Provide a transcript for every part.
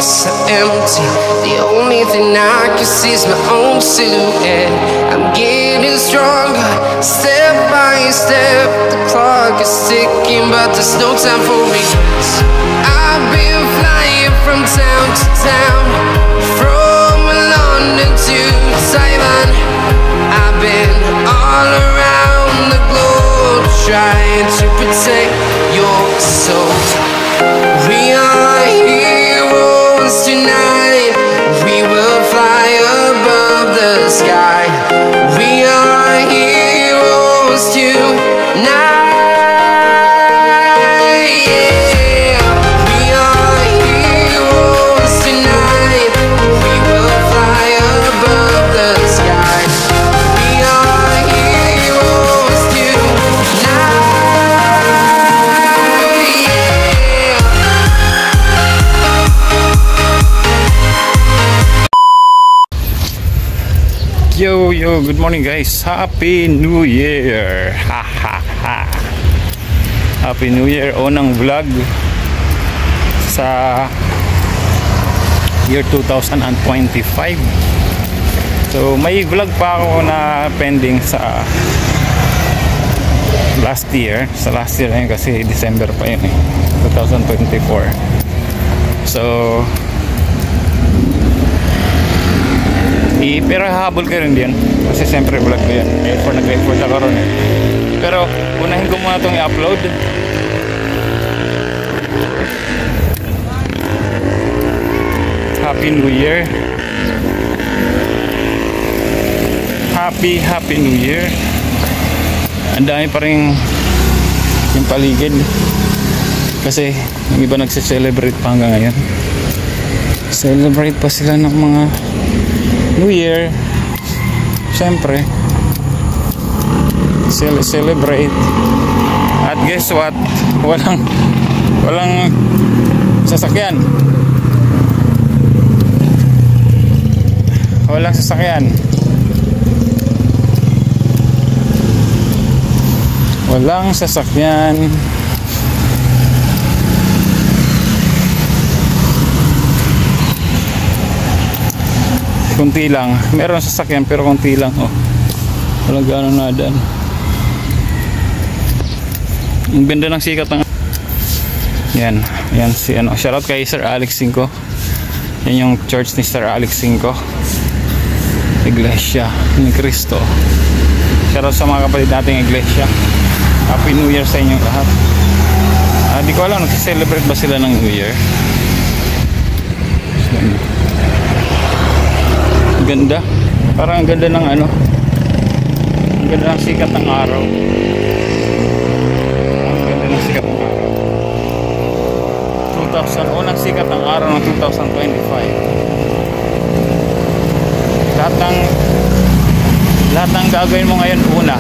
so empty. The only thing I can see is my own silhouette. I'm getting stronger, step by step. The clock is ticking, but there's no time for regrets. I've been flying from town to town, from London to Taiwan. I've been all around the globe, trying to protect your soul. We are heroes tonight. We will fly above the sky. We are heroes tonight. Yo, good morning guys. Happy New Year. Ha ha ha. Happy New Year. Unang vlog sa year 2025. So may vlog pa ako na pending sa last year. Sa last year na yun kasi December pa yun 2024. So pero habol ka rin din kasi siyempre vlog ko yan. Nag-effort ako ron pero unahin ko muna itong i-upload. Happy New Year. Happy New Year. Ang dami pa rin yung paligid kasi yung iba nagse-celebrate pa hanggang ngayon. Celebrate pa sila ng mga New Year. Siyempre celebrate. At guess what? Walang sasakyan. Walang sasakyan. Walang sasakyan. Kunti lang, meron sasakyan pero kunti lang. Walang gano'n na daan. Ang ganda ng sikat ng yan si shoutout kay Sir Alex 5. Yan yung church ni Sir Alex 5, Iglesia ni Cristo. Shoutout sa mga kapatid nating iglesia. Happy New Year sa inyong lahat. Di ko alam nag-celebrate ba sila ng New Year. Ganda, parang ang ganda ng ang ganda ng sikat ng araw. Ang ganda ng sikat ng araw. Unang sikat ng araw ng 2025. Lahat ng gagawin mo ngayon una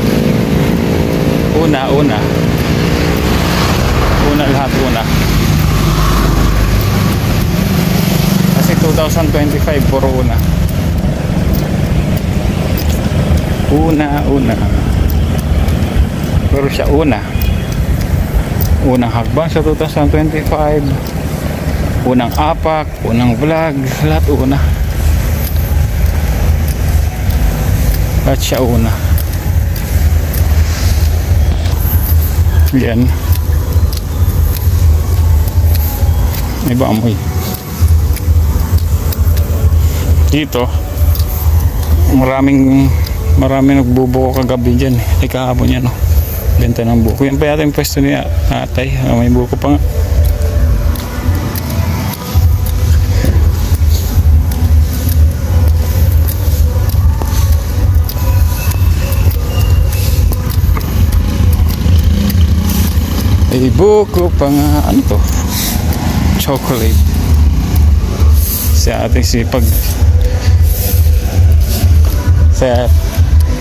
kasi 2025 puro una pero siya unang hakbang sa 2025, unang apak, unang vlog, lahat una at siya una. Yan, may ba amoy dito? Maraming nagbubuko kagabi dyan kahapon yan benta ng buko. Yan pa yata yung pwesto niya atay. May buko pa nga. May buko pa nga. Ano to? Chocolate. Si ating sipag.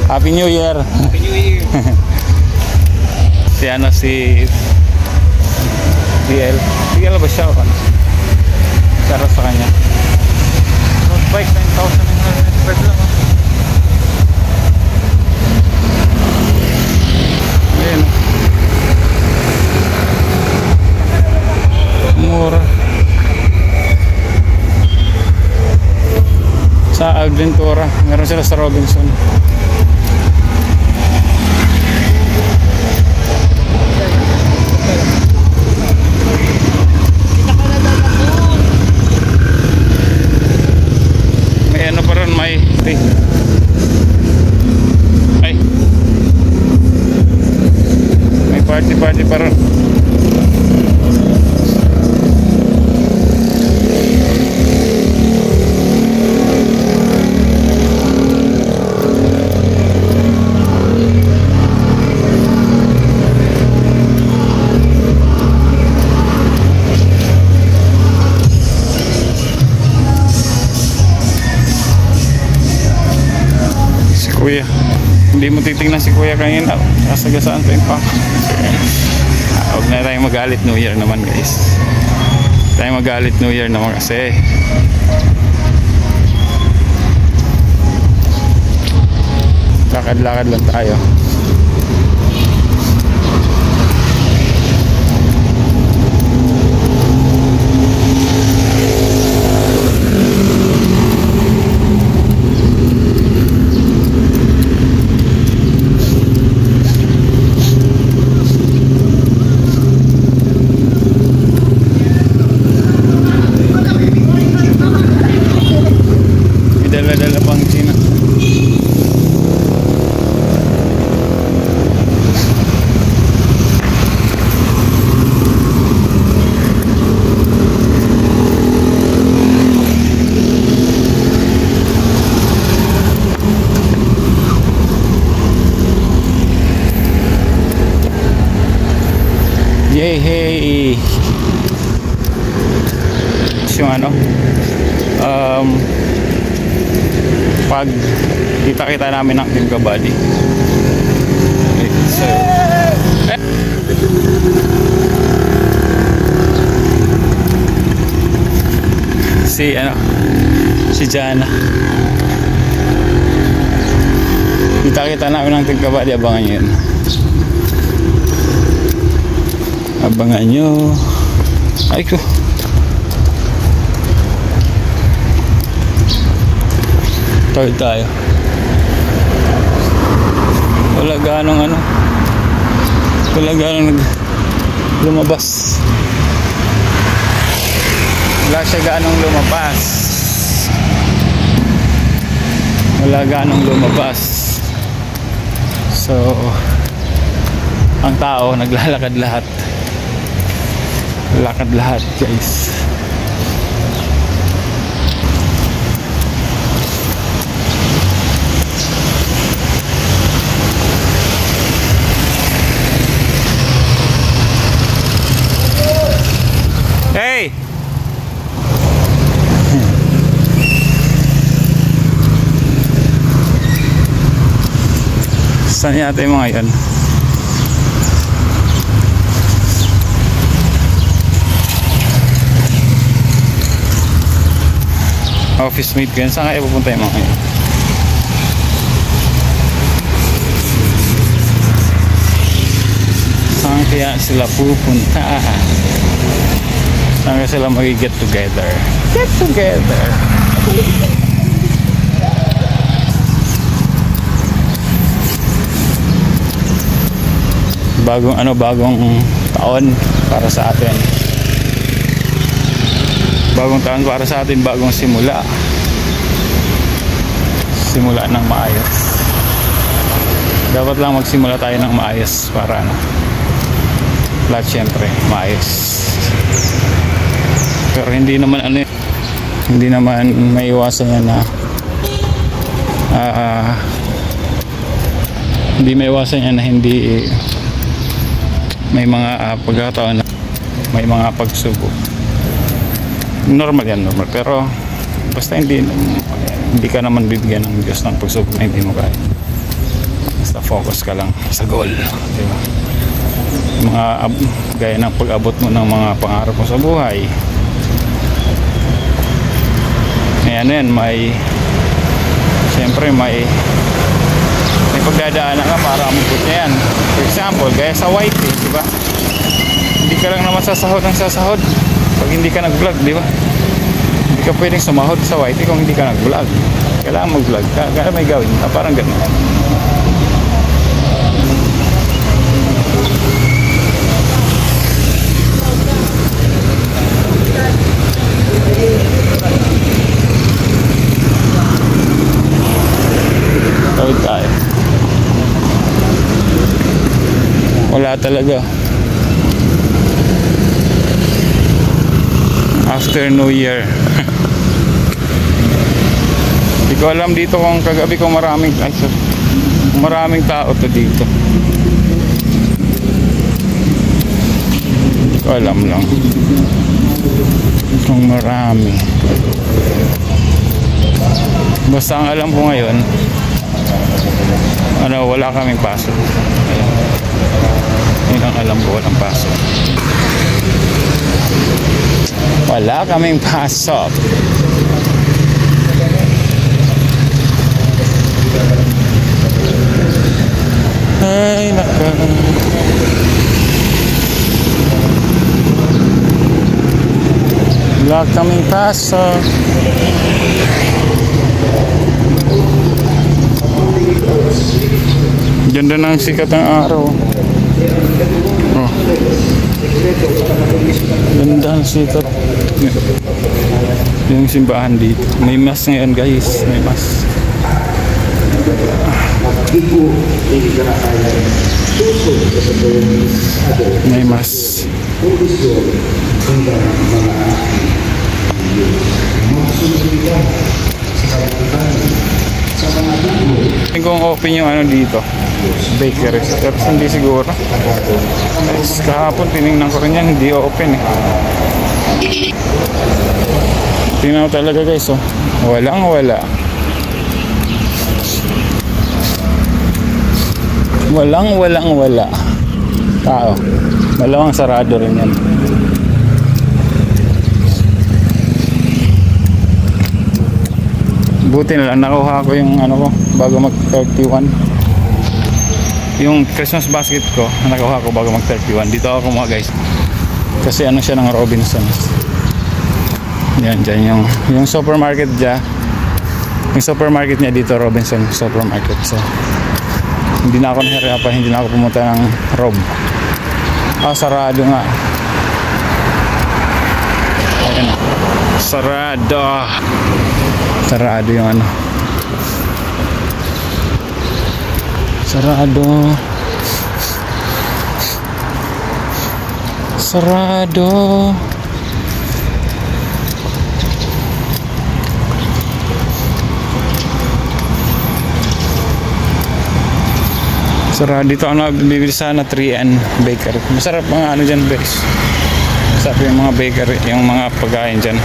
Happy New Year. Happy New Year. si DL ba siya o ano? Para sa kanya road bike 9,900 lang Ayan. Mura. Sa Alventura, meron sila sa Robinson. May ano pa rin, may ay, may party pa rin. Kuya, hindi mo titingnan si kuya kanina, kasagasaan pa yung pang. Huwag na tayong magalit New Year naman guys. Tayong magalit New Year naman kasi lakad-lakad lang tayo. Dala-dala pang China. Yay, hey. Yung ano, pag kita namin ng Team Kabady. Okay, so si Jana, kita namin ng Team Kabady. Abangan nyo yun, abangan nyo. Ay ko, tawid tayo. Wala ganong lumabas. Wala siya ganong lumabas. Wala ganong lumabas. So ang tao naglalakad lahat. Lakad lahat guys. Hey! Saan yata yung mga yan? Office mate ko yan. Saan kaya pupunta yung mga yan? Saan kaya sila pupunta? Saan sila mag-get together? Get together! Bagong taon para sa atin. Bagong taon para sa atin, bagong simula. Simula ng maayos. Dapat lang magsimula tayo ng maayos para lahat syempre maayos. Pero hindi naman hindi naman maiwasan yan na hindi maiwasan yan na hindi may mga pagkakataon na may mga pagsubok. Normal yan, normal. Pero basta hindi ka naman bibigyan ng Diyos ng pagsubok na hindi mo kaya. Basta focus ka lang sa goal, diba? Mga gaya ng pag-abot mo ng mga pangarap mo sa buhay. Siyempre may pagdadaanan ka para umabot niya yan. For example, gaya sa YT, diba? Hindi ka lang naman sasahod ng sasahod pag hindi ka nag-vlog, diba? Hindi ka pwedeng sumahod sa YT kung hindi ka nag-vlog. Kailangan mag-vlog ka. Kaya may gawin ka. Parang ganun. Tawid tayo. Wala talaga. After New Year. Hindi ko alam dito kung kagabi kung maraming tao to dito. Hindi ko alam lang kung marami. Basta ang alam ko ngayon, wala kaming pasok. Yun ang alam ko, walang pasok. Wala kaming pasok. Ay, naka. Wala kaming pasok. Ganda ng sikat ng araw. Oh. Ganda ng sikat. Yung simbahan dito. May mas ngayon guys. May mas. May mas. Kung open yung ano dito, bakery, pero hindi siguro. Guys, kahapon tinignan ko rin yan, hindi open eh. Tingnan ko talaga guys, oh. Walang wala. Walang tao. Malamang sarado rin yan. Buti na lang nakuha ko yung ano ko bago mag 31. Yung Christmas basket ko nakuha ko bago mag 31. Dito ako kumuha guys. Kasi ano siya ng Robinsons. Yan dyan yung supermarket dyan. Yung supermarket niya dito Robinson Supermarket. So hindi na ako nahirapan, hindi na ako pumunta ng Rob. Sarado nga. Ayan. Sarado. Sarado yung ano. Sarado. Sarado. Sarado dito ako bibili sana 3N bakery. Masarap mga ano dyan guys. Masarap yung mga bakery, yung mga pagkain dyan.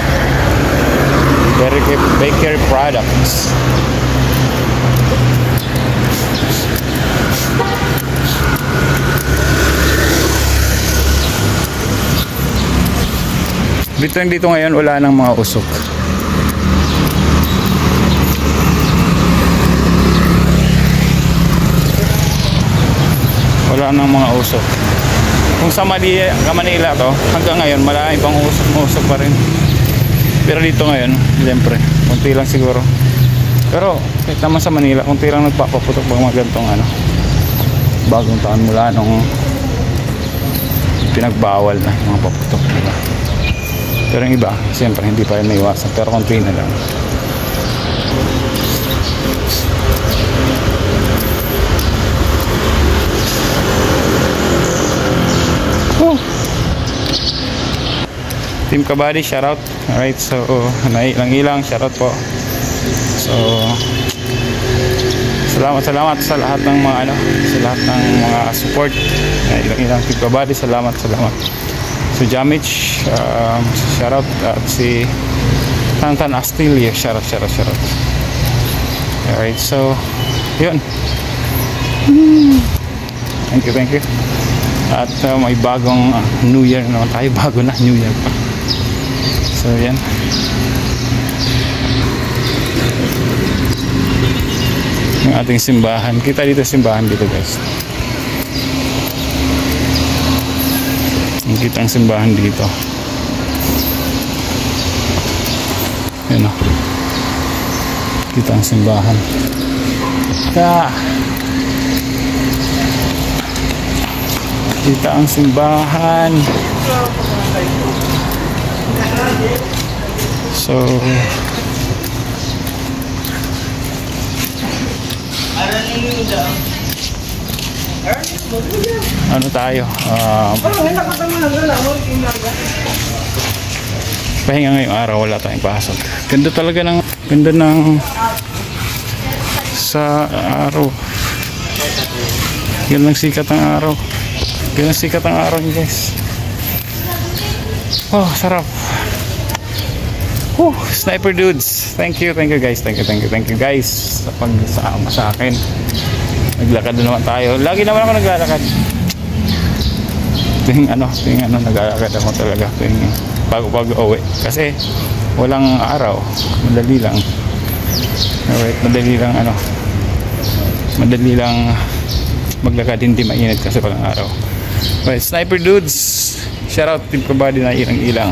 Bakery products. Dito ngayon wala nang mga usok. Wala nang mga usok. Kung sa Manila to, hanggang ngayon marami pang usok pa rin. Pero dito ngayon, siyempre, kunti lang siguro. Pero kahit naman sa Manila, kunti lang nagpapaputok pag mga ganitong ano, bagong taon mula nung pinagbawal na mga paputok, diba? Pero yung iba, siyempre hindi pa rin naiwasan, pero kunti na lang. Team Kabady, shoutout. Alright, so ilang shoutout po. So salamat sa lahat ng mga ano, sa lahat ng mga support. Ilang Team Kabady, salamat. So Jamich, shoutout, at si Tantan Astilia, shoutout. Alright, so yun. Thank you. At may bagong New Year naman tayo, bago na New Year pa. So yan. Yung ating simbahan. Kita dito simbahan dito guys. Kita ang simbahan dito. Yan o. Dito ang simbahan. Dito ang simbahan. So ano tayo? Pahinga ngayong araw, wala tayong pasok. Ganda talaga ng sa araw. Yan lang sikat ng araw. Yan lang sikat ng araw niyo, guys. Oh, sarap. Sniper dudes. Thank you guys. Thank you guys sa pagsama sa akin. Naglakad na naman tayo. Lagi naman ako naglalakad. Tuwing naglalakad ako talaga tuwing bago uwi. Kasi walang araw. Madali lang. Alright, madali lang maglakad, hindi mainit kasi walang araw. Alright, Sniper dudes. Shout out Team Kabady na ilang-ilang.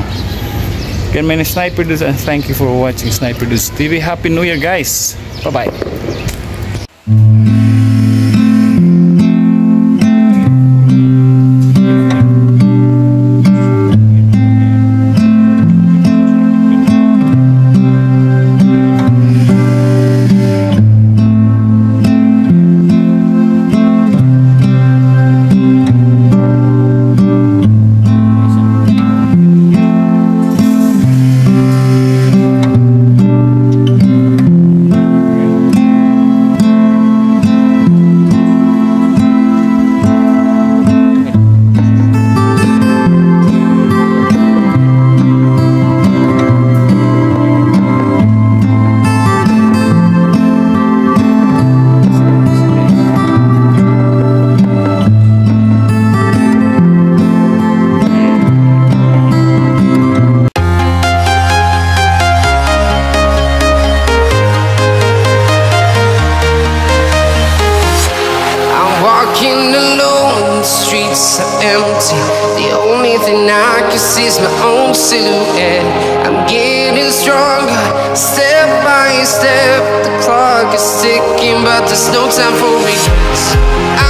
Again, my name is Sniper dudes and thank you for watching Sniper Dudes TV. Happy New Year, guys. Bye-bye. Empty. The only thing I can see is my own silhouette. I'm getting stronger, step by step. The clock is ticking, but there's no time for regrets.